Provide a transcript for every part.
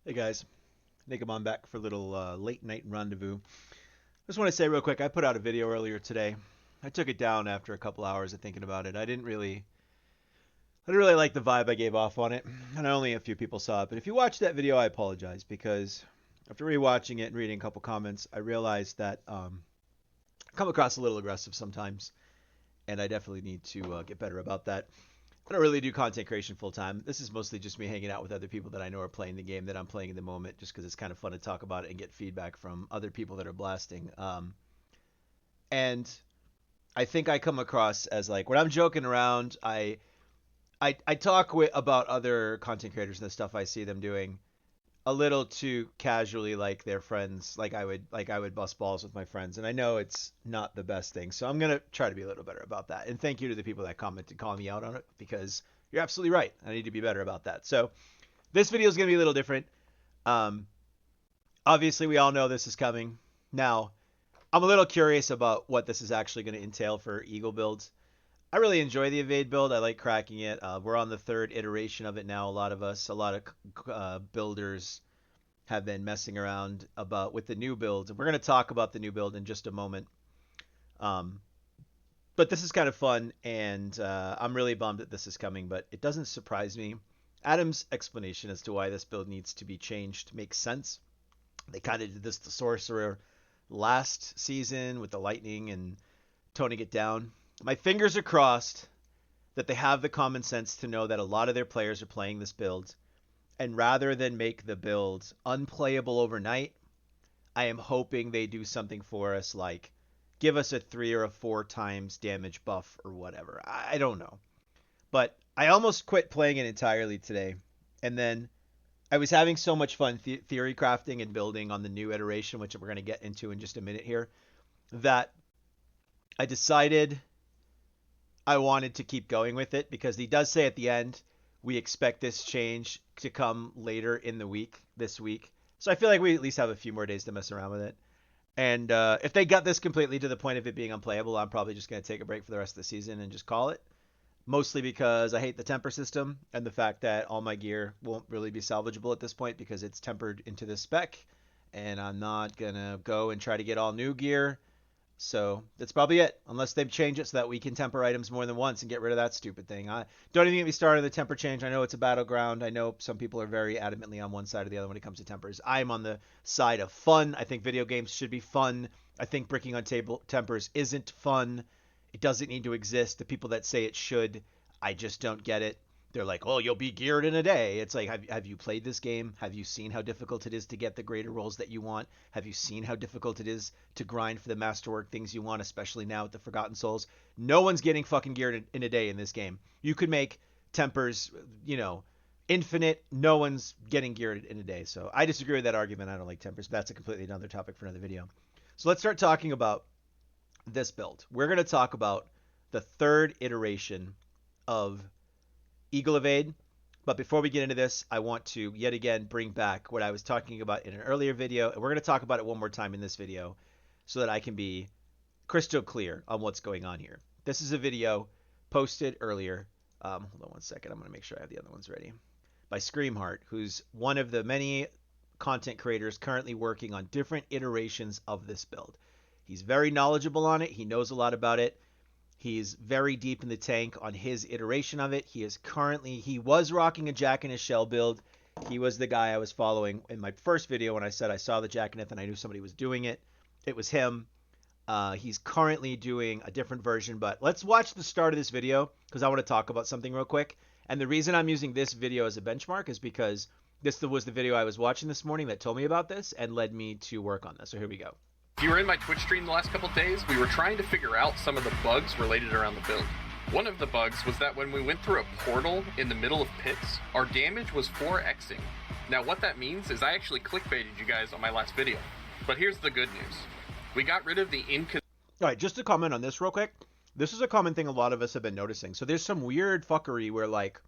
Hey guys, Nick, I'm back for a little late night rendezvous. Just want to say real quick, I put out a video earlier today. I took it down after a couple hours of thinking about it. I didn't really like the vibe I gave off on it, and only a few people saw it. But if you watched that video, I apologize because after rewatching it and reading a couple comments, I realized that I come across a little aggressive sometimes, and I definitely need to get better about that. I don't really do content creation full time. This is mostly just me hanging out with other people that I know are playing the game that I'm playing in the moment, just because it's kind of fun to talk about it and get feedback from other people that are blasting. And I think I come across as like when I'm joking around, I talk about other content creators and the stuff I see them doing a little too casually, like their friends, like I would bust balls with my friends, and I know it's not the best thing, so I'm gonna try to be a little better about that. And thank you to the people that commented, calling me out on it, because you're absolutely right. I need to be better about that. So this video is gonna be a little different. Um, Obviously, we all know this is coming. Now, I'm a little curious about what this is actually going to entail for Eagle builds. I really enjoy the evade build. I like cracking it. We're on the third iteration of it now. A lot of builders have been messing around about with the new build. We're going to talk about the new build in just a moment. Um, but this is kind of fun, and I'm really bummed that this is coming. But it doesn't surprise me. Adam's explanation as to why this build needs to be changed makes sense. They kind of did this to Sorcerer last season with the Lightning and toning it down. My fingers are crossed that they have the common sense to know that a lot of their players are playing this build, and rather than make the build unplayable overnight, I am hoping they do something for us like give us a 3 or 4 times damage buff or whatever. I don't know. But I almost quit playing it entirely today. And then I was having so much fun theory crafting and building on the new iteration, which we're going to get into in just a minute here, that I decided I wanted to keep going with it because he does say at the end, we expect this change to come later in the week, this week. So I feel like we at least have a few more days to mess around with it. And if they got this completely to the point of it being unplayable, I'm probably just going to take a break for the rest of the season and just call it. Mostly because I hate the temper system and the fact that all my gear won't really be salvageable at this point because it's tempered into this spec. And I'm not going to go and try to get all new gear. So that's probably it, unless they've changed it so that we can temper items more than once and get rid of that stupid thing. I don't even get me started on the temper change. I know it's a battleground. I know some people are very adamantly on one side or the other when it comes to tempers. I'm on the side of fun. I think video games should be fun. I think bricking on table tempers isn't fun. It doesn't need to exist. The people that say it should, I just don't get it. They're like, oh, you'll be geared in a day. It's like, have you played this game? Have you seen how difficult it is to get the greater rolls that you want? Have you seen how difficult it is to grind for the masterwork things you want, especially now with the Forgotten Souls? No one's getting fucking geared in a day in this game. You could make tempers, infinite. No one's getting geared in a day. So I disagree with that argument. I don't like tempers. But that's a completely another topic for another video. So let's start talking about this build. We're going to talk about the third iteration of Eagle Evade. But before we get into this, I want to yet again bring back what I was talking about in an earlier video. And we're going to talk about it one more time in this video so that I can be crystal clear on what's going on here. This is a video posted earlier. Hold on one second. I'm going to make sure I have the other ones ready. By Screamheart, who's one of the many content creators currently working on different iterations of this build. He's very knowledgeable on it. He knows a lot about it. He's very deep in the tank on his iteration of it. He was rocking a Jack in his Shell build. He was the guy I was following in my first video when I said I saw the Jackaneth and I knew somebody was doing it. It was him. He's currently doing a different version, but let's watch the start of this video because I want to talk about something real quick. And the reason I'm using this video as a benchmark is because this was the video I was watching this morning that told me about this and led me to work on this. So here we go. If you were in my Twitch stream the last couple days, we were trying to figure out some of the bugs related around the build. One of the bugs was that when we went through a portal in the middle of pits, our damage was 4xing. Now what that means is I actually clickbaited you guys on my last video. But here's the good news. We got rid of the All right, just to comment on this real quick. This is a common thing a lot of us have been noticing. So there's some weird fuckery where like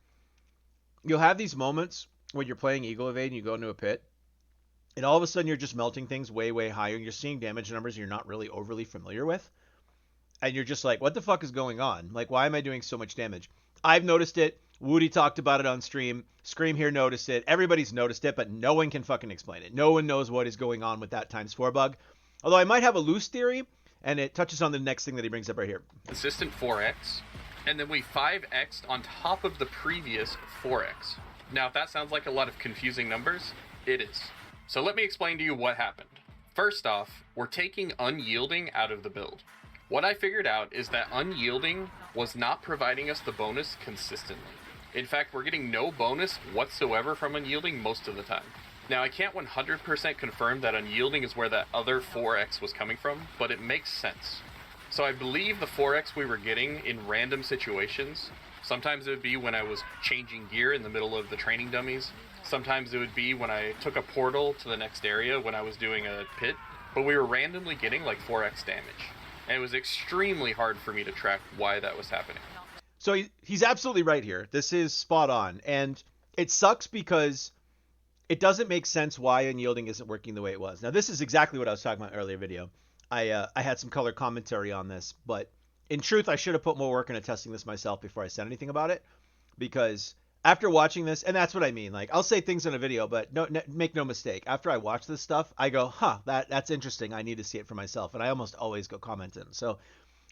you'll have these moments when you're playing Eagle Evade and you go into a pit and all of a sudden you're just melting things way, way higher and you're seeing damage numbers you're not really overly familiar with. And you're just like, what the fuck is going on? Like, why am I doing so much damage? I've noticed it Woody talked about it on stream. Scream here noticed it. Everybody's noticed it, but no one can fucking explain it. No one knows what is going on with that ×4 bug. Although I might have a loose theory, and it touches on the next thing that he brings up right here. Consistent 4x, and then we 5x'd on top of the previous 4x. Now, if that sounds like a lot of confusing numbers, it is. So let me explain to you what happened. First off, we're taking unyielding out of the build. What I figured out is that unyielding was not providing us the bonus consistently. In fact, we're getting no bonus whatsoever from unyielding most of the time. Now, I can't 100% confirm that unyielding is where that other 4x was coming from, but it makes sense. So I believe the 4x we were getting in random situations, sometimes it would be when I was changing gear in the middle of the training dummies, sometimes it would be when I took a portal to the next area when I was doing a pit, but we were randomly getting like 4x damage. And it was extremely hard for me to track why that was happening. So he's absolutely right here. This is spot on. And it sucks because it doesn't make sense why unyielding isn't working the way it was. Now, this is exactly what I was talking about in an earlier video. I had some color commentary on this, but in truth, I should have put more work into testing this myself before I said anything about it. Because after watching this, and that's what I mean, like I'll say things in a video, but make no mistake. After I watch this stuff, I go, that's interesting. I need to see it for myself. And I almost always go commenting. So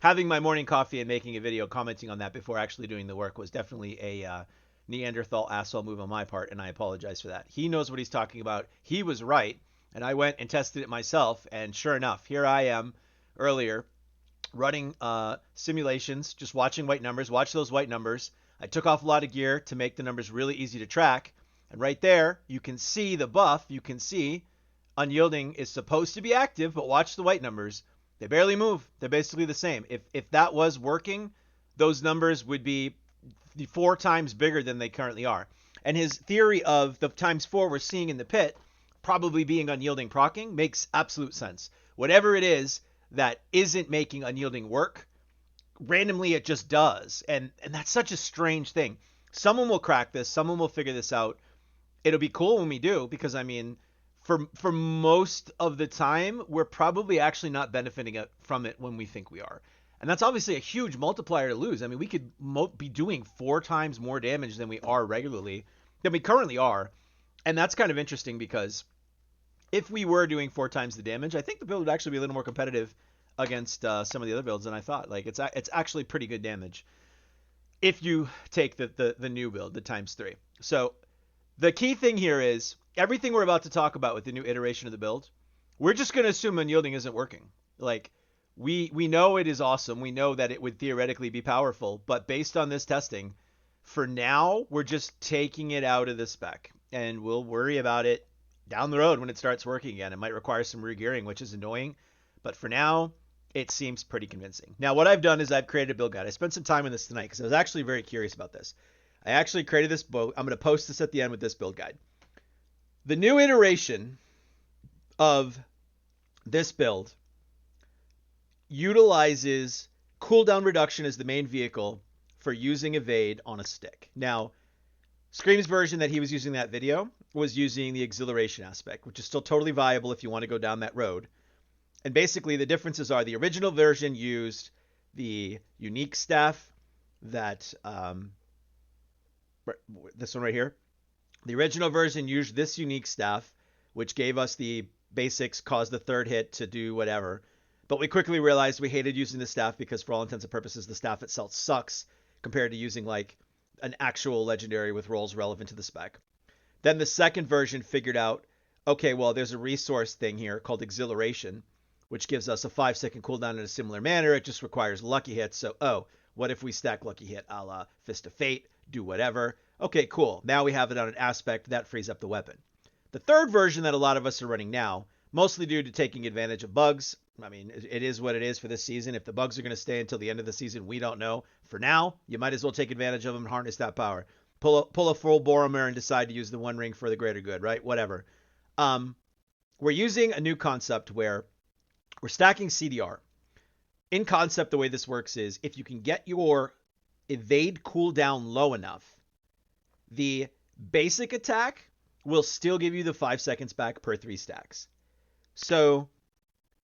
having my morning coffee and making a video commenting on that before actually doing the work was definitely a Neanderthal asshole move on my part, and I apologize for that. He knows what he's talking about. He was right, and I went and tested it myself, and sure enough, here I am earlier running simulations, just watching white numbers. Watch those white numbers. I took off a lot of gear to make the numbers really easy to track, and right there, you can see the buff. You can see unyielding is supposed to be active, but watch the white numbers. They barely move. They're basically the same. If that was working, those numbers would be 4 times bigger than they currently are. And his theory of the ×4 we're seeing in the pit probably being unyielding proccing makes absolute sense. Whatever it is that isn't making unyielding work, randomly it just does. And that's such a strange thing. Someone will crack this. Someone will figure this out. It'll be cool when we do, because I mean, for most of the time, we're probably actually not benefiting from it when we think we are. And that's obviously a huge multiplier to lose. I mean, we could be doing 4 times more damage than we are regularly, than we currently are. And that's kind of interesting because if we were doing 4 times the damage, I think the build would actually be a little more competitive against some of the other builds than I thought. Like it's actually pretty good damage if you take the new build, the ×3. So the key thing here is everything we're about to talk about with the new iteration of the build, we're just going to assume unyielding isn't working. Like we know it is awesome. We know that it would theoretically be powerful, but based on this testing, for now, we're just taking it out of the spec, and we'll worry about it down the road when it starts working again. It might require some regearing, which is annoying, but for now, it seems pretty convincing. Now, what I've done is I've created a build guide. I spent some time on this tonight because I was actually very curious about this. I actually created this build. I'm going to post this at the end with this build guide. The new iteration of this build utilizes cooldown reduction as the main vehicle for using evade on a stick. Now, Scream's version that he was using in that video was using the exhilaration aspect, which is still totally viable if you want to go down that road. And basically the differences are the original version used the unique staff that, this one right here. The original version used this unique staff, which gave us the basics, caused the 3rd hit to do whatever. But we quickly realized we hated using the staff because for all intents and purposes, the staff itself sucks compared to using like an actual legendary with rolls relevant to the spec. Then the second version figured out, okay, well, there's a resource thing here called exhilaration, which gives us a 5-second cooldown in a similar manner. It just requires lucky hits. So, what if we stack lucky hit a la Fist of Fate, do whatever? Okay, cool. Now we have it on an aspect that frees up the weapon. The third version that a lot of us are running now, mostly due to taking advantage of bugs. I mean, it is what it is for this season. If the bugs are going to stay until the end of the season, we don't know. For now, you might as well take advantage of them and harness that power. Pull a full Boromir and decide to use the One Ring for the greater good, right? Whatever. We're using a new concept where we're stacking CDR. In concept, the way this works is if you can get your evade cooldown low enough, the basic attack will still give you the 5 seconds back per 3 stacks. So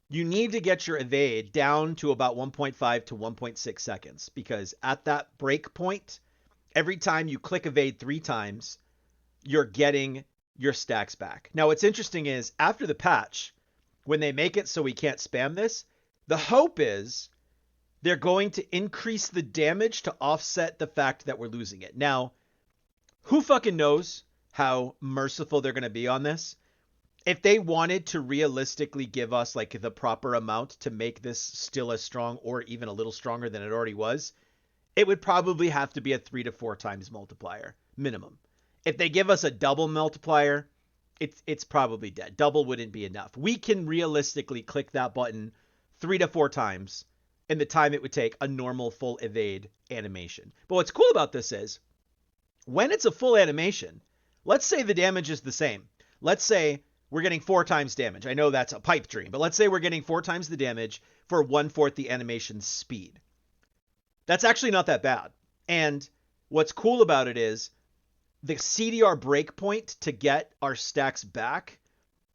you need to get your evade down to about 1.5 to 1.6 seconds because at that break point, Every time you click evade 3 times, you're getting your stacks back. Now, what's interesting is after the patch, when they make it so we can't spam this, the hope is they're going to increase the damage to offset the fact that we're losing it. Now, who fucking knows how merciful they're going to be on this? If they wanted to realistically give us like the proper amount to make this still as strong or even a little stronger than it already was, it would probably have to be a 3 to 4 times multiplier minimum. If they give us a double multiplier, it's probably dead. Double wouldn't be enough. We can realistically click that button 3 to 4 times in the time it would take a normal full evade animation. But what's cool about this is when it's a full animation, let's say the damage is the same. Let's say we're getting 4 times damage. I know that's a pipe dream, but let's say we're getting 4 times the damage for 1/4 the animation speed. That's actually not that bad. And what's cool about it is the CDR breakpoint to get our stacks back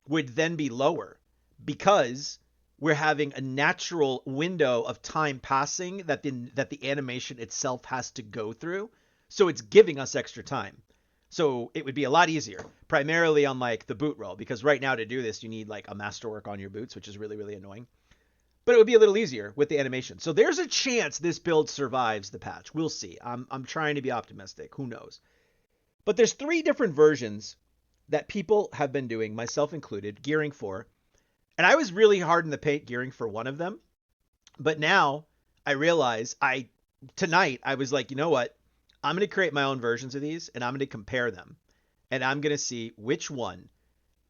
would then be lower because we're having a natural window of time passing that the animation itself has to go through. So it's giving us extra time. So it would be a lot easier, primarily on like the boot roll, because right now to do this, you need like a masterwork on your boots, which is really, really annoying. But it would be a little easier with the animation. So there's a chance this build survives the patch. We'll see. I'm trying to be optimistic. Who knows? But there's 3 different versions that people have been doing, myself included, gearing for. And I was really hard in the paint gearing for one of them. But now I realize tonight I was like, you know what? I'm going to create my own versions of these and I'm going to compare them. And I'm going to see which one,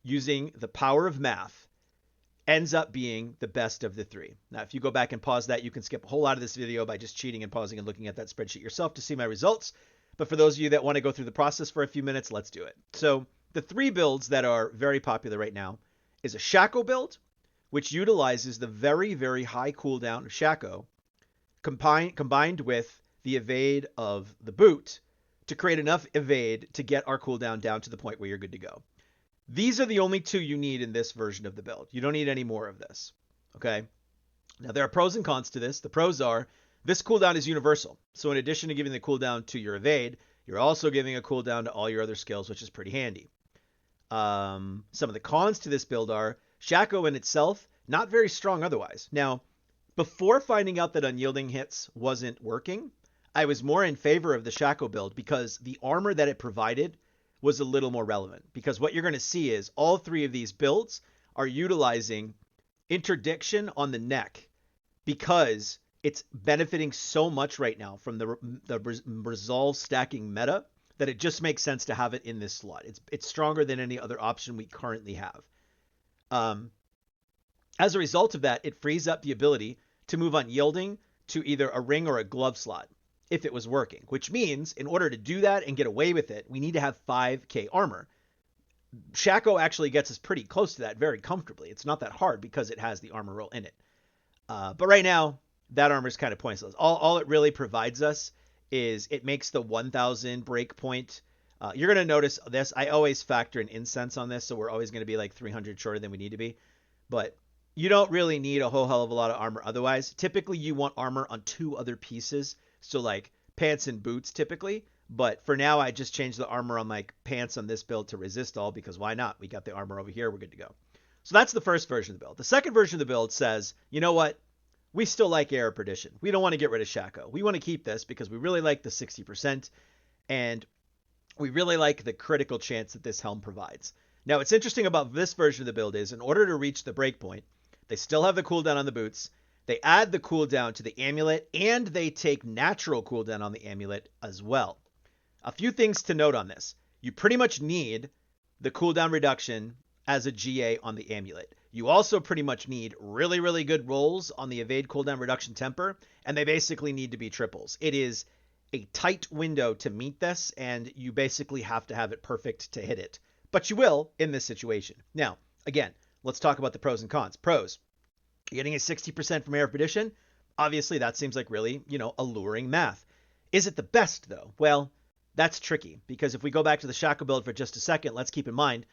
using the power of math, ends up being the best of the 3. Now, if you go back and pause that, you can skip a whole lot of this video by just cheating and pausing and looking at that spreadsheet yourself to see my results. But for those of you that want to go through the process for a few minutes, let's do it. So the 3 builds that are very popular right now is a Shaco build, which utilizes the very, very high cooldown of Shaco combined with the evade of the boot to create enough evade to get our cooldown down to the point where you're good to go. These are the only 2 you need in this version of the build. You don't need any more of this. Okay? Now, there are pros and cons to this. The pros are this cooldown is universal. So in addition to giving the cooldown to your evade, you're also giving a cooldown to all your other skills, which is pretty handy. Some of the cons to this build are Shaco in itself, not very strong otherwise. Now, before finding out that unyielding hits wasn't working, I was more in favor of the Shaco build because the armor that it provided was a little more relevant. Because what you're going to see is all 3 of these builds are utilizing interdiction on the neck because it's benefiting so much right now from the resolve stacking meta that it just makes sense to have it in this slot. It's stronger than any other option we currently have. As a result of that, it frees up the ability to move unyielding to either a ring or a glove slot if it was working, which means in order to do that and get away with it, we need to have 5k armor. Shaco actually gets us pretty close to that very comfortably. It's not that hard because it has the armor roll in it. But right now, that armor is kind of pointless. All it really provides us is it makes the 1000 breakpoint. You're going to notice this. I always factor in incense on this, so we're always going to be like 300 shorter than we need to be. But you don't really need a whole hell of a lot of armor otherwise. Typically, you want armor on 2 other pieces. So like pants and boots typically. But for now, I just changed the armor on like pants on this build to resist all because why not? We got the armor over here. We're good to go. So that's the first version of the build. The second version of the build says, you know what? We still like Air of Perdition. We don't want to get rid of Shaco. We want to keep this because we really like the 60% and we really like the critical chance that this helm provides. Now, what's interesting about this version of the build is in order to reach the breakpoint, they still have the cooldown on the boots. They add the cooldown to the amulet and they take natural cooldown on the amulet as well. A few things to note on this. You pretty much need the cooldown reduction as a GA on the amulet. You also pretty much need really, really good rolls on the evade cooldown reduction temper, and they basically need to be triples. It is a tight window to meet this, and you basically have to have it perfect to hit it. But you will in this situation. Now, again, let's talk about the pros and cons. Pros. You're getting a 60% from Air of Perdition. Obviously, that seems like really, alluring math. Is it the best, though? Well, that's tricky, because if we go back to the Shaco build for just a second, let's keep in mind,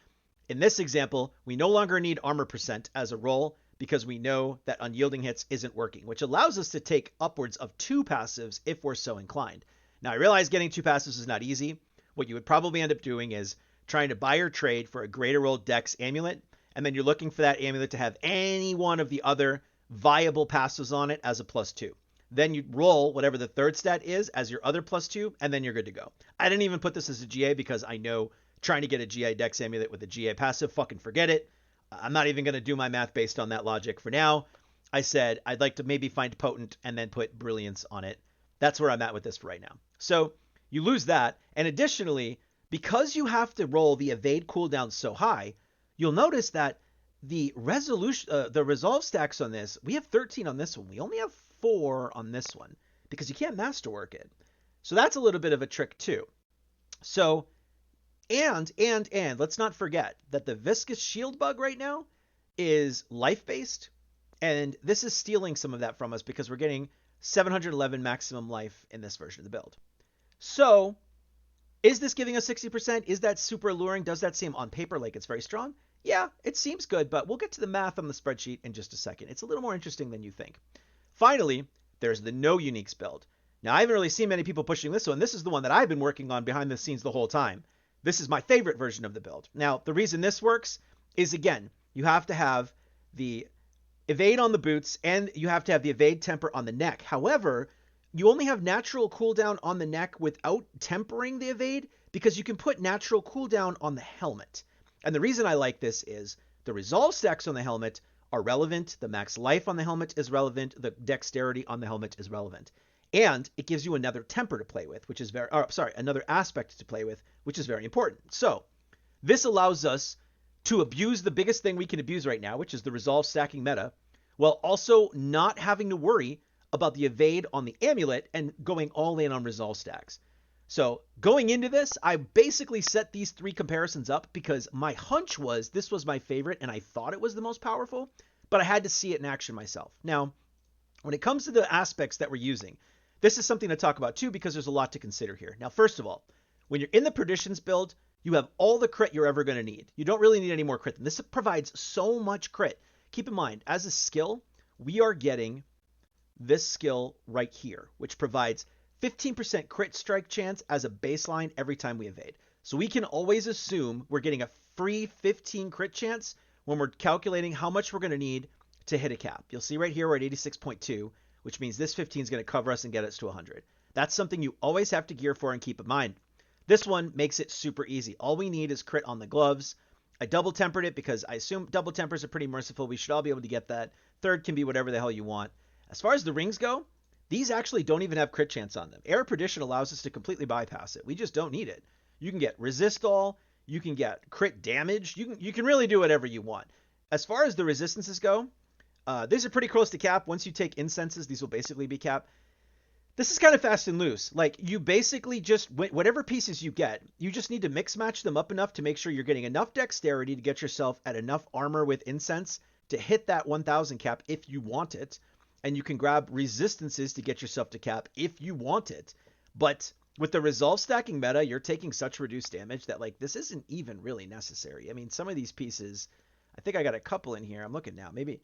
in this example, we no longer need armor percent as a roll because we know that unyielding hits isn't working, which allows us to take upwards of 2 passives if we're so inclined. Now, I realize getting 2 passes is not easy. What you would probably end up doing is trying to buy or trade for a greater old Dex amulet, and then you're looking for that amulet to have any one of the other viable passives on it as a +2. Then you roll whatever the third stat is as your other +2, and then you're good to go. I didn't even put this as a GA because I know trying to get a GA Dex amulet with a GA passive, fucking forget it. I'm not even going to do my math based on that logic for now. I said I'd like to maybe find Potent and then put Brilliance on it. That's where I'm at with this for right now. So you lose that. And additionally, because you have to roll the evade cooldown so high, you'll notice that the resolve stacks on this, we have 13 on this one. We only have 4 on this one because you can't masterwork it. So that's a little bit of a trick too. So, and let's not forget that the viscous shield bug right now is life-based. And this is stealing some of that from us because we're getting 711 maximum life in this version of the build. So, is this giving us 60%? Is that super alluring? Does that seem on paper like it's very strong? Yeah, it seems good, but we'll get to the math on the spreadsheet in just a second. It's a little more interesting than you think. Finally, there's the no uniques build. Now, I haven't really seen many people pushing this one. This is the one that I've been working on behind the scenes the whole time. This is my favorite version of the build. Now, the reason this works is, again, you have to have the evade on the boots and you have to have the evade temper on the neck. However, you only have natural cooldown on the neck without tempering the evade because you can put natural cooldown on the helmet. And the reason I like this is the resolve stacks on the helmet are relevant. The max life on the helmet is relevant. The dexterity on the helmet is relevant. And it gives you another temper to play with, which is another aspect to play with, which is very important. So this allows us to abuse the biggest thing we can abuse right now, which is the resolve stacking meta, while also not having to worry about the evade on the amulet and going all in on resolve stacks. So going into this, I basically set these 3 comparisons up because my hunch was this was my favorite and I thought it was the most powerful, but I had to see it in action myself. Now, when it comes to the aspects that we're using, this is something to talk about too because there's a lot to consider here. Now, first of all, when you're in the Perditions build, you have all the crit you're ever going to need. You don't really need any more crit. And this provides so much crit. Keep in mind, as a skill, we are getting this skill right here, which provides 15% crit strike chance as a baseline every time we evade. So we can always assume we're getting a free 15 crit chance when we're calculating how much we're going to need to hit a cap. You'll see right here we're at 86.2, which means this 15 is going to cover us and get us to 100. That's something you always have to gear for and keep in mind. This one makes it super easy. All we need is crit on the gloves. I double tempered it because I assume double tempers are pretty merciful. We should all be able to get that. Third can be whatever the hell you want. As far as the rings go, these actually don't even have crit chance on them. Air Perdition allows us to completely bypass it. We just don't need it. You can get resist all. You can get crit damage. You can really do whatever you want. As far as the resistances go, these are pretty close to cap. Once you take incenses, these will basically be cap. This is kind of fast and loose. Like, you basically just, whatever pieces you get, you just need to mix match them up enough to make sure you're getting enough dexterity to get yourself at enough armor with incense to hit that 1000 cap if you want it. And you can grab resistances to get yourself to cap if you want it. But with the resolve stacking meta, you're taking such reduced damage that, like, this isn't even really necessary. I mean, some of these pieces, I think I got a couple in here. I'm looking now. Maybe,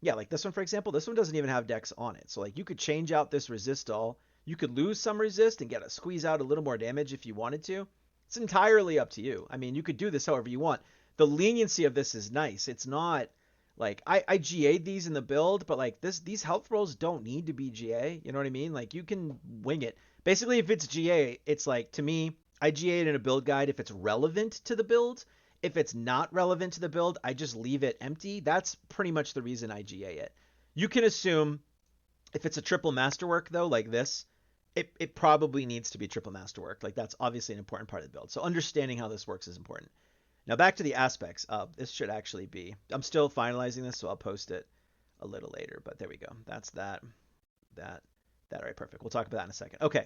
yeah, like this one, for example, this one doesn't even have dex on it. So, like, you could change out this resist all. You could lose some resist and squeeze out a little more damage if you wanted to. It's entirely up to you. I mean, you could do this however you want. The leniency of this is nice. It's not like I GA'd these in the build, but like these health rolls don't need to be GA. You know what I mean? Like, you can wing it. Basically, if it's GA, it's like, to me, I GA'd in a build guide if it's relevant to the build. If it's not relevant to the build, I just leave it empty. That's pretty much the reason I GA it. You can assume if it's a triple masterwork, though, like this, it probably needs to be triple masterwork. Like, that's obviously an important part of the build. So understanding how this works is important. Now, back to the aspects. This should actually be, I'm still finalizing this, so I'll post it a little later. But there we go. That's that. All right, perfect. We'll talk about that in a second. Okay,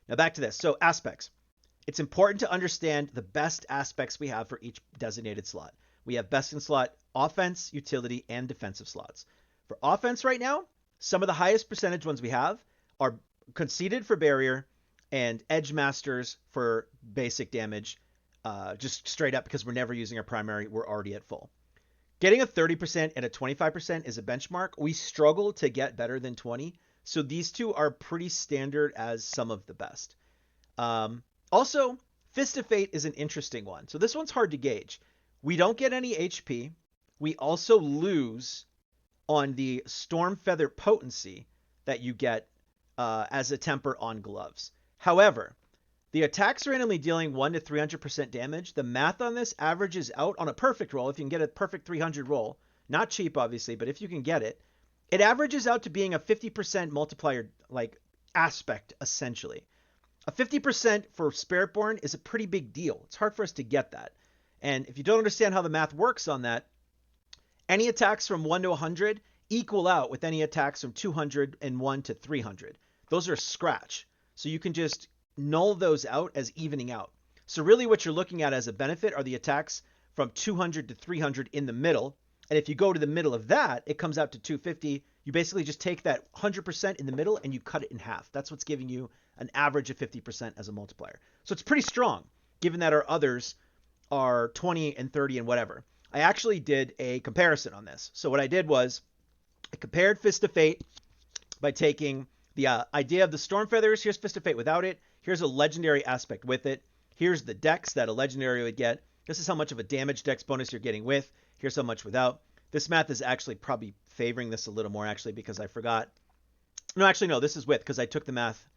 now back to this. So aspects. It's important to understand the best aspects we have for each designated slot. We have best in slot offense, utility, and defensive slots. For offense right now, some of the highest percentage ones we have are conceded for barrier and edge masters for basic damage, just straight up because we're never using our primary. We're already at full. Getting a 30% and a 25% is a benchmark. We struggle to get better than 20. So these two are pretty standard as some of the best. Also, Fist of Fate is an interesting one. So this one's hard to gauge. We don't get any HP. We also lose on the Storm Feather potency that you get as a temper on gloves. However, the attacks randomly dealing 1 to 300% damage. The math on this averages out on a perfect roll. If you can get a perfect 300 roll, not cheap obviously, but if you can get it, it averages out to being a 50% multiplier like aspect essentially. A 50% for Spiritborn is a pretty big deal. It's hard for us to get that. And if you don't understand how the math works on that, any attacks from 1 to 100 equal out with any attacks from 201 to 300. Those are scratch. So you can just null those out as evening out. So really what you're looking at as a benefit are the attacks from 200 to 300 in the middle. And if you go to the middle of that, it comes out to 250. You basically just take that 100% in the middle and you cut it in half. That's what's giving you an average of 50% as a multiplier. So it's pretty strong, given that our others are 20 and 30 and whatever. I actually did a comparison on this. So what I did was I compared Fist of Fate by taking the idea of the Storm Feathers. Here's Fist of Fate without it. Here's a legendary aspect with it. Here's the dex that a legendary would get. This is how much of a damage dex bonus you're getting with. Here's how much without. This math is actually probably favoring this a little more actually because I forgot. No, actually, no, this is with because I took the math.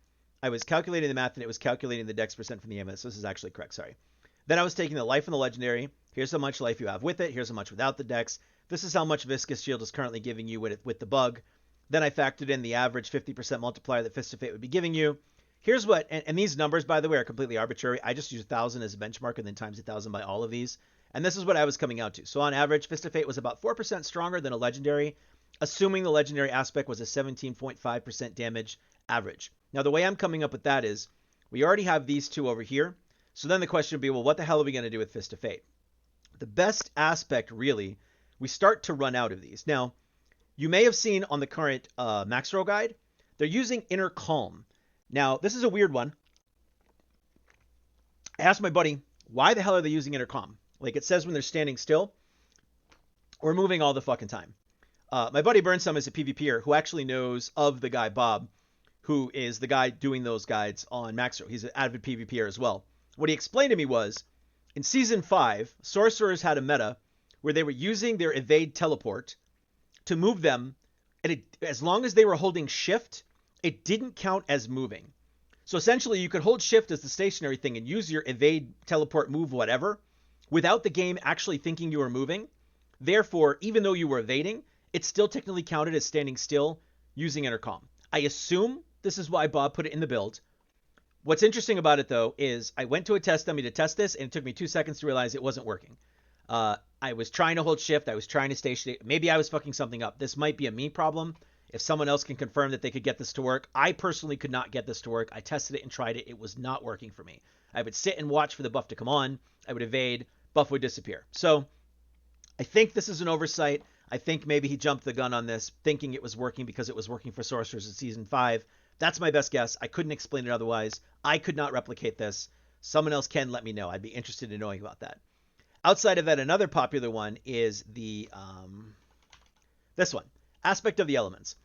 I was calculating the math and it was calculating the dex percent from the amulet. So this is actually correct. Sorry. Then I was taking the life and the legendary. Here's how much life you have with it. Here's how much without the dex. This is how much Viscous Shield is currently giving you with the bug. Then I factored in the average 50% multiplier that Fist of Fate would be giving you. Here's what, and these numbers, by the way, are completely arbitrary. I just use 1,000 as a benchmark and then times 1,000 by all of these. And this is what I was coming out to. So on average, Fist of Fate was about 4% stronger than a legendary, assuming the legendary aspect was a 17.5% damage average. Now, the way I'm coming up with that is we already have these two over here. So then the question would be, well, what the hell are we going to do with Fist of Fate? The best aspect, really, we start to run out of these. Now, you may have seen on the current Max Roll guide, they're using Inner Calm. Now, this is a weird one. I asked my buddy, why the hell are they using Inner Calm? Like it says when they're standing still, we're moving all the fucking time. My buddy Burnsome is a PvPer who actually knows of the guy Bob, who is the guy doing those guides on Max Roll. He's an avid PvPer as well. What he explained to me was, in Season 5, Sorcerers had a meta where they were using their evade teleport to move them, and as long as they were holding shift, it didn't count as moving. So essentially, you could hold shift as the stationary thing and use your evade, teleport, move, whatever, without the game actually thinking you were moving. Therefore, even though you were evading, it still technically counted as standing still using Inner Calm. I assume this is why Bob put it in the build. What's interesting about it, though, is I went to a test dummy to test this, and it took me 2 seconds to realize it wasn't working. I was trying to hold shift. I was trying to stay. Maybe I was fucking something up. This might be a me problem. If someone else can confirm that they could get this to work. I personally could not get this to work. I tested it and tried it. It was not working for me. I would sit and watch for the buff to come on. I would evade. Buff would disappear. So I think this is an oversight. I think maybe he jumped the gun on this, thinking it was working because it was working for Sorcerers in Season 5. That's my best guess. I couldn't explain it otherwise. I could not replicate this. Someone else can let me know. I'd be interested in knowing about that. Outside of that, another popular one is the this one, Aspect of the Elements.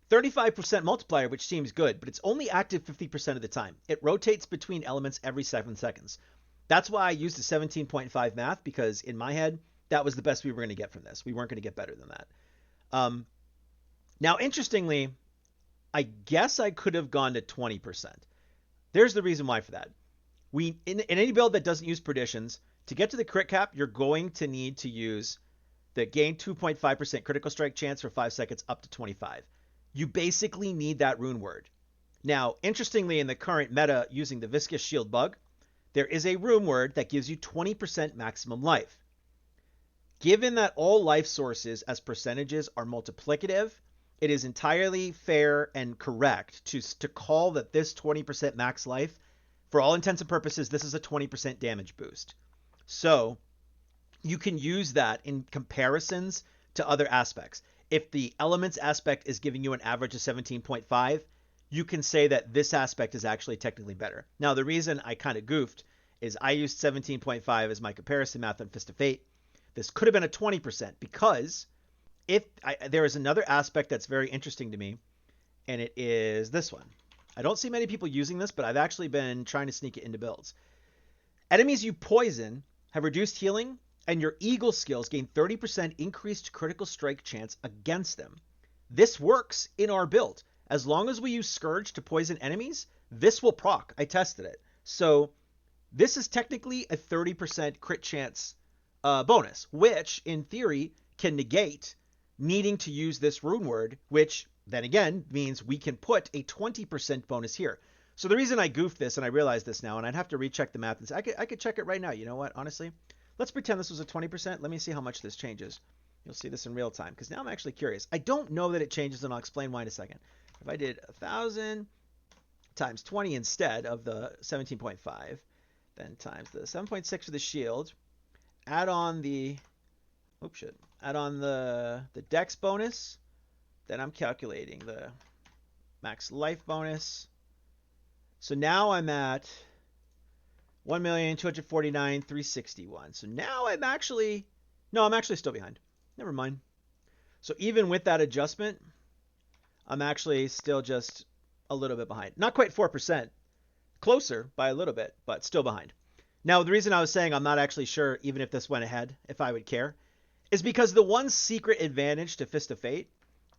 35% multiplier, which seems good, but it's only active 50% of the time. It rotates between elements every 7 seconds. That's why I used the 17.5 math, because in my head, that was the best we were going to get from this. We weren't going to get better than that. Now, interestingly, I guess I could have gone to 20%. There's the reason why for that. In any build that doesn't use perditions, to get to the crit cap, you're going to need to use the gain 2.5% critical strike chance for 5 seconds up to 25. You basically need that rune word. Now, interestingly, in the current meta using the Viscous Shield bug, there is a rune word that gives you 20% maximum life. Given that all life sources as percentages are multiplicative, it is entirely fair and correct to call that this 20% max life, for all intents and purposes, this is a 20% damage boost. So you can use that in comparisons to other aspects. If the elements aspect is giving you an average of 17.5, you can say that this aspect is actually technically better. Now, the reason I kind of goofed is I used 17.5 as my comparison math on Fist of Fate. This could have been a 20% because there is another aspect that's very interesting to me, and it is this one. I don't see many people using this, but I've actually been trying to sneak it into builds. Enemies you poison have reduced healing, and your eagle skills gain 30% increased critical strike chance against them. This works in our build. As long as we use Scourge to poison enemies, this will proc. I tested it. So this is technically a 30% crit chance bonus, which in theory can negate needing to use this rune word, which then again means we can put a 20% bonus here. So the reason I goofed this, and I realize this now, and I'd have to recheck the math, and I could check it right now. You know what? Honestly, let's pretend this was a 20%. Let me see how much this changes. You'll see this in real time, because now I'm actually curious. I don't know that it changes, and I'll explain why in a second. If I did 1,000 times 20 instead of the 17.5, then times the 7.6 for the shield, add on the dex bonus, then I'm calculating the max life bonus. So now I'm at 1,249,361. So now I'm actually still behind. Never mind. So even with that adjustment, I'm actually still just a little bit behind. Not quite 4%. Closer by a little bit, but still behind. Now, the reason I was saying I'm not actually sure, even if this went ahead, if I would care, is because the one secret advantage to Fist of Fate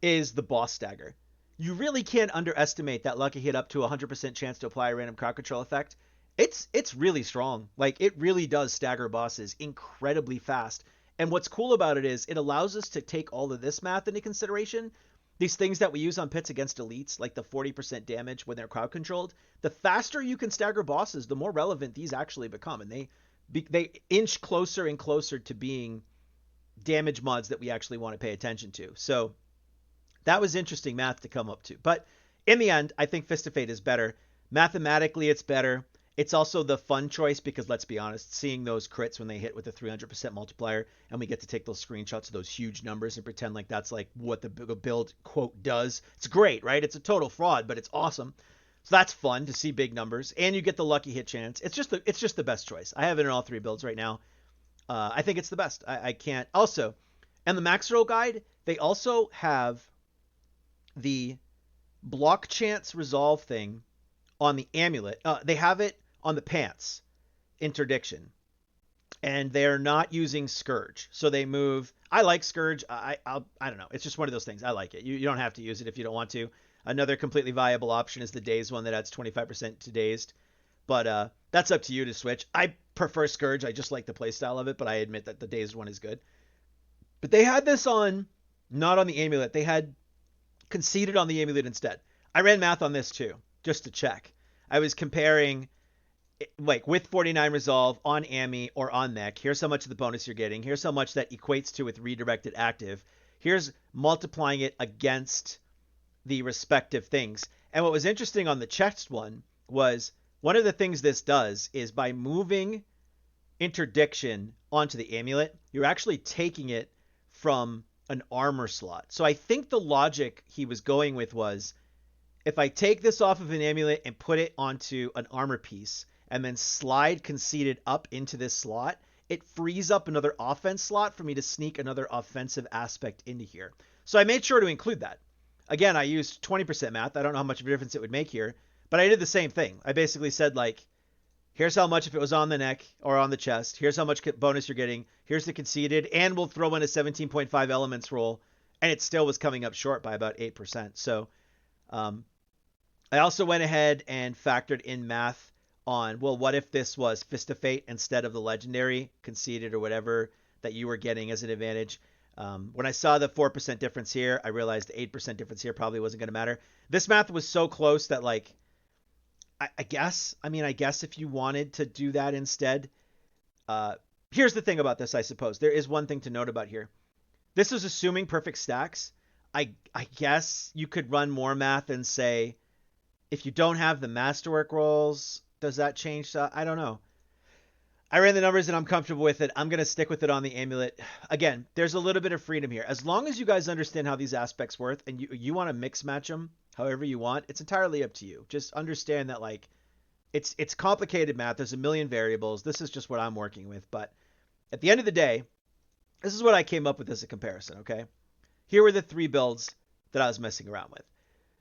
is the boss stagger. You really can't underestimate that lucky hit up to 100% chance to apply a random crowd control effect. It's really strong. Like, it really does stagger bosses incredibly fast. And what's cool about it is it allows us to take all of this math into consideration. These things that we use on pits against elites, like the 40% damage when they're crowd controlled, the faster you can stagger bosses, the more relevant these actually become. And they inch closer and closer to being damage mods that we actually want to pay attention to. So that was interesting math to come up to. But in the end, I think Fist of Fate is better. Mathematically, it's better. It's also the fun choice because, let's be honest, seeing those crits when they hit with a 300% multiplier and we get to take those screenshots of those huge numbers and pretend like that's like what the build quote does. It's great, right? It's a total fraud, but it's awesome. So that's fun to see big numbers, and you get the lucky hit chance. It's just the best choice. I have it in all three builds right now. I think it's the best. I can't. Also, and the max roll guide, they also have the block chance resolve thing on the amulet. They have it on the pants interdiction, and they're not using Scourge, so they move. I like Scourge. I don't know. It's just one of those things. I like it. You don't have to use it if you don't want to. Another completely viable option is the Dazed one that adds 25% to Dazed, but that's up to you to switch. I prefer Scourge. I just like the playstyle of it, but I admit that the Dazed one is good. But they had this on, not on the amulet. They had conceded on the amulet instead. I ran math on this too, just to check. I was comparing, like, with 49 resolve on Ami or on mech. Here's how much of the bonus you're getting. Here's how much that equates to with redirected active. Here's multiplying it against the respective things. And what was interesting on the chest one was one of the things this does is by moving interdiction onto the amulet, you're actually taking it from an armor slot. So I think the logic he was going with was, if I take this off of an amulet and put it onto an armor piece and then slide conceded up into this slot, it frees up another offense slot for me to sneak another offensive aspect into here. So I made sure to include that. Again, I used 20% math. I don't know how much of a difference it would make here, but I did the same thing. I basically said, like, here's how much if it was on the neck or on the chest. Here's how much bonus you're getting. Here's the conceded, and we'll throw in a 17.5 elements roll, and it still was coming up short by about 8%. So I also went ahead and factored in math on, well, what if this was Fist of Fate instead of the legendary conceded or whatever that you were getting as an advantage. When I saw the 4% difference here, I realized the 8% difference here probably wasn't going to matter. This math was so close that, like, I guess if you wanted to do that instead, here's the thing about this, I suppose. There is one thing to note about here. This is assuming perfect stacks. I guess you could run more math and say, if you don't have the masterwork rolls, does that change? I don't know. I ran the numbers and I'm comfortable with it. I'm going to stick with it on the amulet. Again, there's a little bit of freedom here. As long as you guys understand how these aspects work and you want to mix match them however you want, it's entirely up to you. Just understand that, like, it's complicated math. There's a million variables. This is just what I'm working with. But at the end of the day, this is what I came up with as a comparison, okay? Here were the three builds that I was messing around with.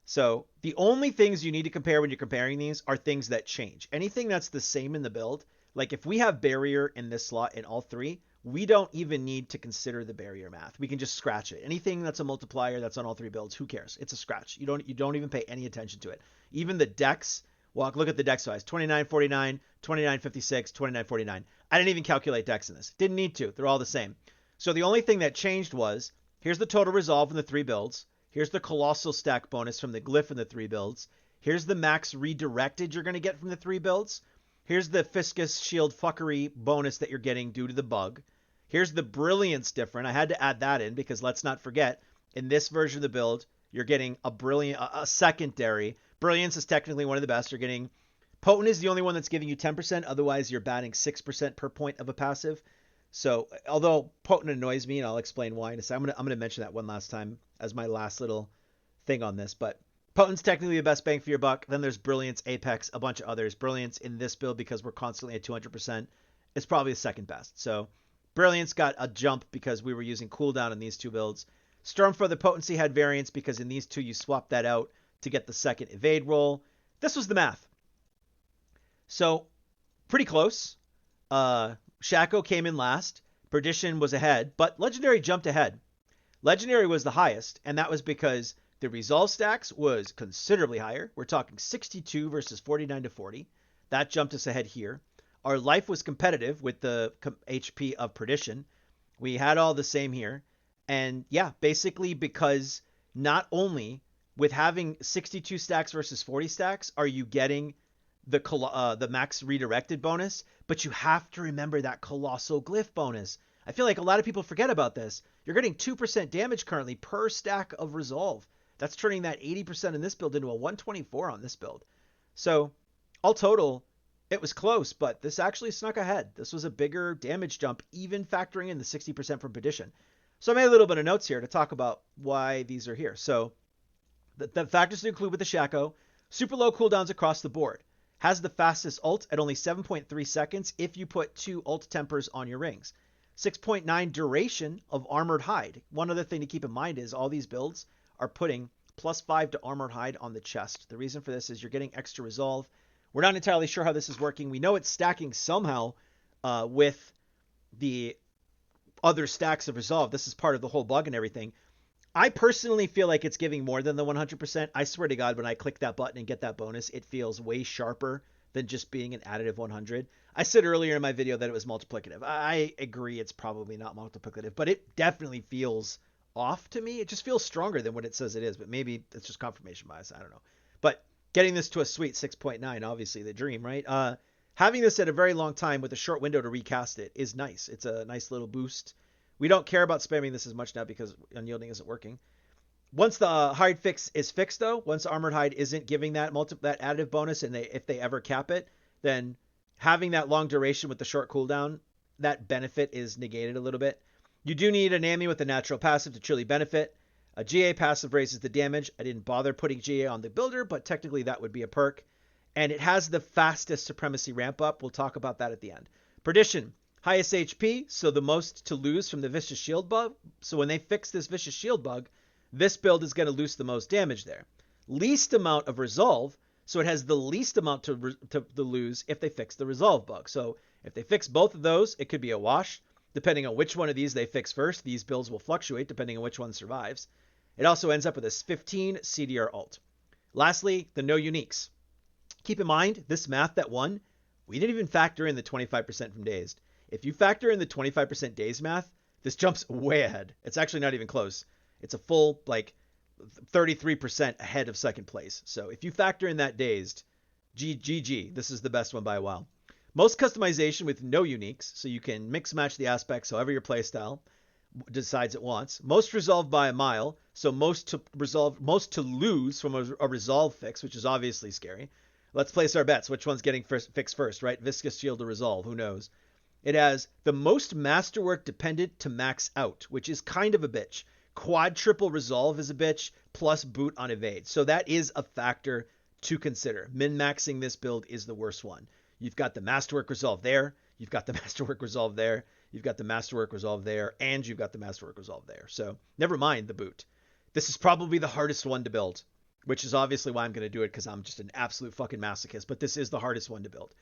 So the only things you need to compare when you're comparing these are things that change. Anything that's the same in the build, like if we have barrier in this slot in all three, we don't even need to consider the barrier math. We can just scratch it. Anything that's a multiplier that's on all three builds, who cares? It's a scratch. You don't even pay any attention to it. Even the decks, well, look at the deck size: 2949, 2956, 2949. I didn't even calculate decks in this. Didn't need to. They're all the same. So the only thing that changed was here's the total resolve in the three builds. Here's the colossal stack bonus from the glyph in the three builds. Here's the max redirected you're going to get from the three builds. Here's the Fiscus Shield fuckery bonus that you're getting due to the bug. Here's the brilliance different. I had to add that in because let's not forget, in this version of the build, you're getting a secondary. Brilliance is technically one of the best. You're getting Potent is the only one that's giving you 10%. Otherwise, you're batting 6% per point of a passive. So, although Potent annoys me, and I'll explain why in a second. I'm gonna mention that one last time as my last little thing on this. But Potent's technically the best bang for your buck. Then there's Brilliance, Apex, a bunch of others. Brilliance in this build, because we're constantly at 200%, is probably the second best. So Brilliance got a jump because we were using cooldown in these two builds. Storm for the Potency had variance because in these two you swap that out to get the second evade roll. This was the math. So pretty close. Shaco came in last. Perdition was ahead, but Legendary jumped ahead. Legendary was the highest, and that was because the resolve stacks was considerably higher. We're talking 62 versus 49 to 40. That jumped us ahead here. Our life was competitive with the HP of Perdition. We had all the same here. And yeah, basically because not only with having 62 stacks versus 40 stacks are you getting the max redirected bonus, but you have to remember that colossal glyph bonus. I feel like a lot of people forget about this. You're getting 2% damage currently per stack of resolve. That's turning that 80% in this build into a 124 on this build. So all total, it was close, but this actually snuck ahead. This was a bigger damage jump, even factoring in the 60% from Perdition. So I made a little bit of notes here to talk about why these are here. So the factors to include with the Shaco: super low cooldowns across the board. Has the fastest ult at only 7.3 seconds if you put 2 ult tempers on your rings. 6.9 duration of Armored Hide. One other thing to keep in mind is all these builds are putting +5 to Armored Hide on the chest. The reason for this is you're getting extra resolve. We're not entirely sure how this is working. We know it's stacking somehow with the other stacks of resolve. This is part of the whole bug and everything. I personally feel like it's giving more than the 100%. I swear to God, when I click that button and get that bonus, it feels way sharper than just being an additive 100. I said earlier in my video that it was multiplicative. I agree it's probably not multiplicative, but it definitely feels off to me. It just feels stronger than what it says it is, but maybe it's just confirmation bias. I don't know. But getting this to a sweet 6.9, obviously the dream, right? Having this at a very long time with a short window to recast it is nice. It's a nice little boost. We don't care about spamming this as much now because unyielding isn't working. Once the hide fix is fixed, though, once Armored Hide isn't giving that that additive bonus, and if they ever cap it, then having that long duration with the short cooldown, that benefit is negated a little bit. You do need an AMI with a natural passive to truly benefit. A GA passive raises the damage. I didn't bother putting GA on the builder, but technically that would be a perk. And it has the fastest Supremacy ramp up. We'll talk about that at the end. Perdition. Highest HP, so the most to lose from the Vicious Shield bug. So when they fix this Vicious Shield bug, this build is going to lose the most damage there. Least amount of Resolve, so it has the least amount to lose if they fix the Resolve bug. So if they fix both of those, it could be a wash. Depending on which one of these they fix first, these builds will fluctuate depending on which one survives. It also ends up with a 15 CDR ult. Lastly, the no uniques. Keep in mind, this math that won, we didn't even factor in the 25% from Dazed. If you factor in the 25% Dazed math, this jumps way ahead. It's actually not even close. It's a full, 33% ahead of second place. So if you factor in that Dazed, GG, this is the best one by a while. Most customization with no uniques, so you can mix match the aspects however your playstyle decides it wants. Most resolve by a mile, so most to lose from a resolve fix, which is obviously scary. Let's place our bets. Which one's getting fixed first, right? Viscous Shield or Resolve, who knows? It has the most masterwork dependent to max out, which is kind of a bitch. Quad triple resolve is a bitch, plus boot on evade. So that is a factor to consider. Min-maxing this build is the worst one. You've got the masterwork resolve there, you've got the masterwork resolve there, you've got the masterwork resolve there, and you've got the masterwork resolve there. So never mind the boot. This is probably the hardest one to build. which is obviously why I'm going to do it, because I'm just an absolute fucking masochist. But this is the hardest one to build.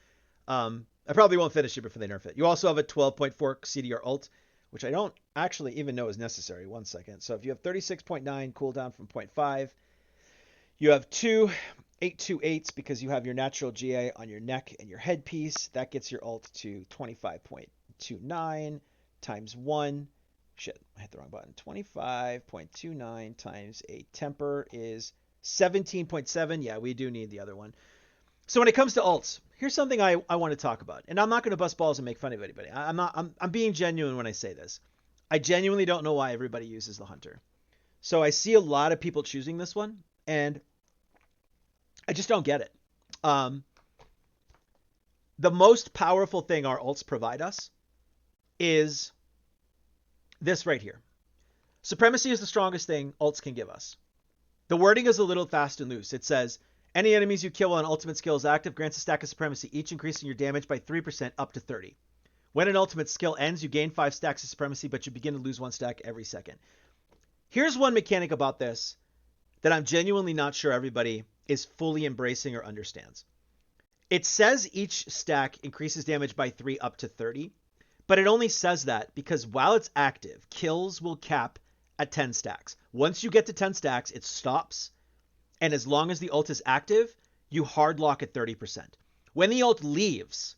I probably won't finish it before they nerf it. You also have a 12.4 CDR ult, which I don't actually even know is necessary. 1 second. So if you have 36.9 cooldown from 0.5, you have two 828s because you have your natural GA on your neck and your headpiece. That gets your ult to 25.29 times 1. Shit, I hit the wrong button. 25.29 times a temper is 17.7. Yeah, we do need the other one. So when it comes to ults, here's something I want to talk about. And I'm not going to bust balls and make fun of anybody. I'm being genuine when I say this. I genuinely don't know why everybody uses the Hunter. So I see a lot of people choosing this one, and I just don't get it. The most powerful thing our ults provide us is this right here. Supremacy is the strongest thing ults can give us. The wording is a little fast and loose. It says, any enemies you kill while an ultimate skill is active grants a stack of supremacy, each increasing your damage by 3% up to 30. When an ultimate skill ends, you gain 5 stacks of supremacy, but you begin to lose 1 stack every second. Here's one mechanic about this that I'm genuinely not sure everybody is fully embracing or understands. It says each stack increases damage by 3 up to 30, but it only says that because while it's active, kills will cap at 10 stacks. Once you get to 10 stacks, it stops. And as long as the ult is active, you hard lock at 30%. When the ult leaves,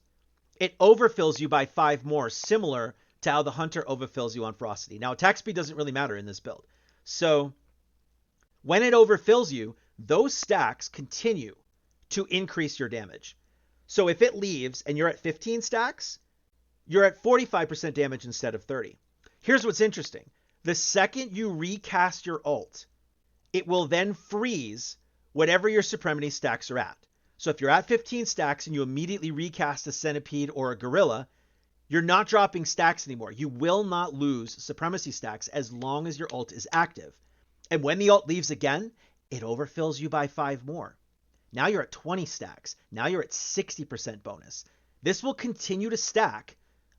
it overfills you by 5 more, similar to how the Hunter overfills you on Ferocity. Now, attack speed doesn't really matter in this build. So when it overfills you, those stacks continue to increase your damage. So if it leaves and you're at 15 stacks, you're at 45% damage instead of 30. Here's what's interesting. The second you recast your ult, it will then freeze whatever your supremacy stacks are at. So if you're at 15 stacks and you immediately recast a centipede or a gorilla, you're not dropping stacks anymore. You will not lose supremacy stacks as long as your ult is active. And when the ult leaves again, it overfills you by 5 more. Now you're at 20 stacks. Now you're at 60% bonus. This will continue to stack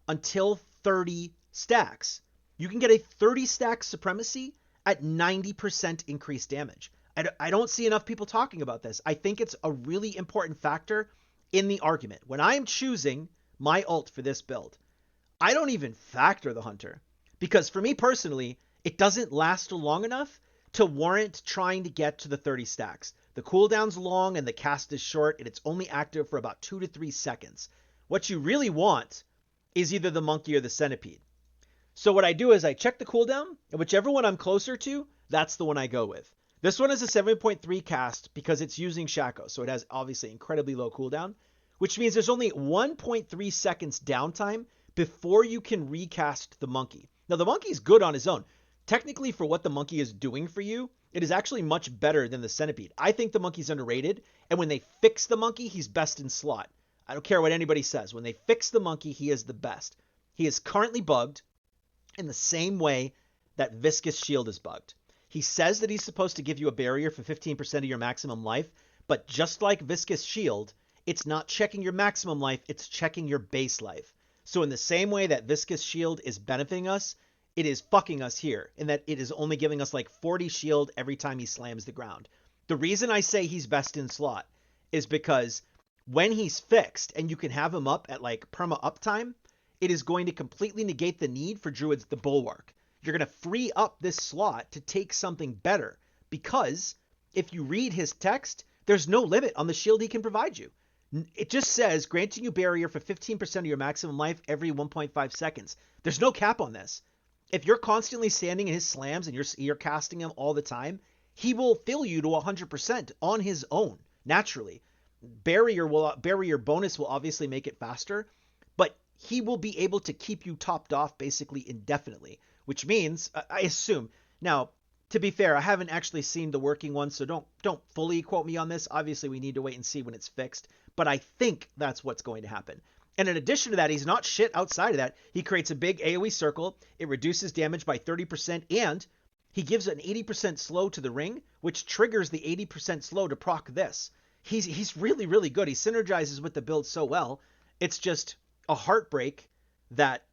until 30 stacks. You can get a 30 stack supremacy at 90% increased damage. I don't see enough people talking about this. I think it's a really important factor in the argument. When I am choosing my ult for this build, I don't even factor the Hunter. Because for me personally, it doesn't last long enough to warrant trying to get to the 30 stacks. The cooldown's long and the cast is short, and it's only active for about 2 to 3 seconds. What you really want is either the monkey or the centipede. So what I do is I check the cooldown, and whichever one I'm closer to, that's the one I go with. This one is a 7.3 cast because it's using Shaco, so it has obviously incredibly low cooldown, which means there's only 1.3 seconds downtime before you can recast the monkey. Now, the monkey's good on his own. Technically, for what the monkey is doing for you, it is actually much better than the centipede. I think the monkey's underrated, and when they fix the monkey, he's best in slot. I don't care what anybody says. When they fix the monkey, he is the best. He is currently bugged in the same way that Viscous Shield is bugged. He says that he's supposed to give you a barrier for 15% of your maximum life, but just like Viscous Shield, it's not checking your maximum life, it's checking your base life. So in the same way that Viscous Shield is benefiting us, it is fucking us here, in that it is only giving us like 40 shield every time he slams the ground. The reason I say he's best in slot is because when he's fixed and you can have him up at like perma uptime, it is going to completely negate the need for Druid's the Bulwark. You're going to free up this slot to take something better, because if you read his text, there's no limit on the shield he can provide you. It just says granting you barrier for 15% of your maximum life every 1.5 seconds. There's no cap on this. If you're constantly standing in his slams and you're casting him all the time, he will fill you to 100% on his own, naturally. Barrier bonus will obviously make it faster, but he will be able to keep you topped off basically indefinitely, which means, I assume, now, to be fair, I haven't actually seen the working one, so don't fully quote me on this. Obviously, we need to wait and see when it's fixed, but I think that's what's going to happen. And in addition to that, he's not shit outside of that. He creates a big AoE circle, it reduces damage by 30%, and he gives an 80% slow to the ring, which triggers the 80% slow to proc this. He's really, really good. He synergizes with the build so well. It's just a heartbreak that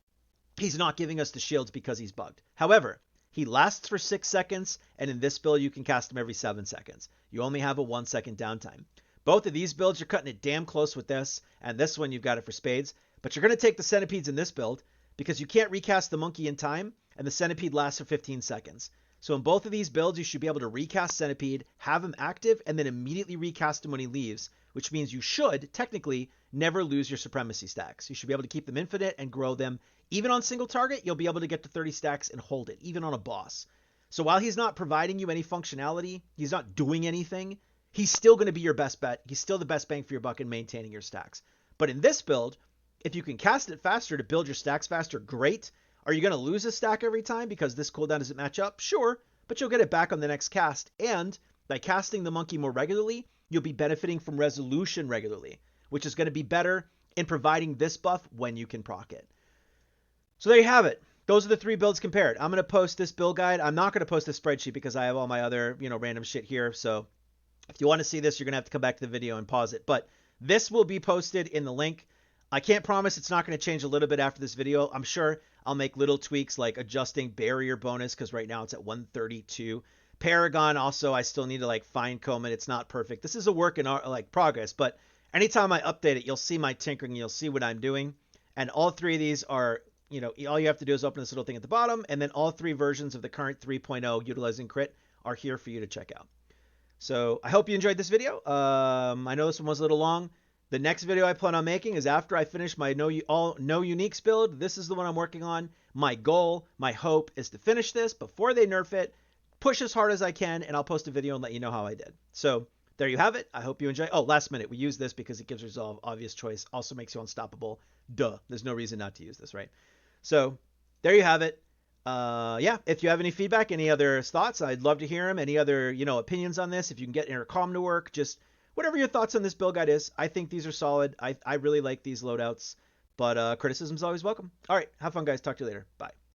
he's not giving us the shields because he's bugged. However, He lasts for 6 seconds, and in this build, you can cast him every 7 seconds. You only have a 1-second downtime. Both of these builds, you're cutting it damn close with this, and this one, you've got it for spades. But you're going to take the centipedes in this build because you can't recast the monkey in time, and the centipede lasts for 15 seconds. So in both of these builds, you should be able to recast centipede, have him active, and then immediately recast him when he leaves, which means you should, technically, never lose your supremacy stacks. You should be able to keep them infinite and grow them. Even on single target, you'll be able to get to 30 stacks and hold it, even on a boss. So while he's not providing you any functionality, he's not doing anything, he's still going to be your best bet. He's still the best bang for your buck in maintaining your stacks. But in this build, if you can cast it faster to build your stacks faster, great. Are you going to lose a stack every time because this cooldown doesn't match up? Sure, but you'll get it back on the next cast. And by casting the monkey more regularly, you'll be benefiting from resolution regularly, which is going to be better in providing this buff when you can proc it. So there you have it. Those are the 3 builds compared. I'm going to post this build guide. I'm not going to post a spreadsheet because I have all my other, random shit here. So if you want to see this, you're going to have to come back to the video and pause it. But this will be posted in the link. I can't promise it's not going to change a little bit after this video. I'm sure I'll make little tweaks like adjusting barrier bonus because right now it's at 132. Paragon also, I still need to fine comb it. It's not perfect. This is a work in progress, but anytime I update it, you'll see my tinkering. You'll see what I'm doing. And all 3 of these are, all you have to do is open this little thing at the bottom, and then all 3 versions of the current 3.0 utilizing crit are here for you to check out. So I hope you enjoyed this video. I know this one was a little long. The next video I plan on making is after I finish my no uniques build. This is the one I'm working on. My goal, my hope is to finish this before they nerf it, push as hard as I can, and I'll post a video and let you know how I did. So there you have it. I hope you enjoy. Oh, last minute. We use this because it gives resolve. Obvious choice. Also makes you unstoppable. Duh. There's no reason not to use this, right? So there you have it. Yeah, if you have any feedback, any other thoughts, I'd love to hear them. Any other, opinions on this, if you can get intercom to work, just whatever your thoughts on this build guide is. I think these are solid. I really like these loadouts, but criticism's always welcome. All right, have fun, guys. Talk to you later. Bye.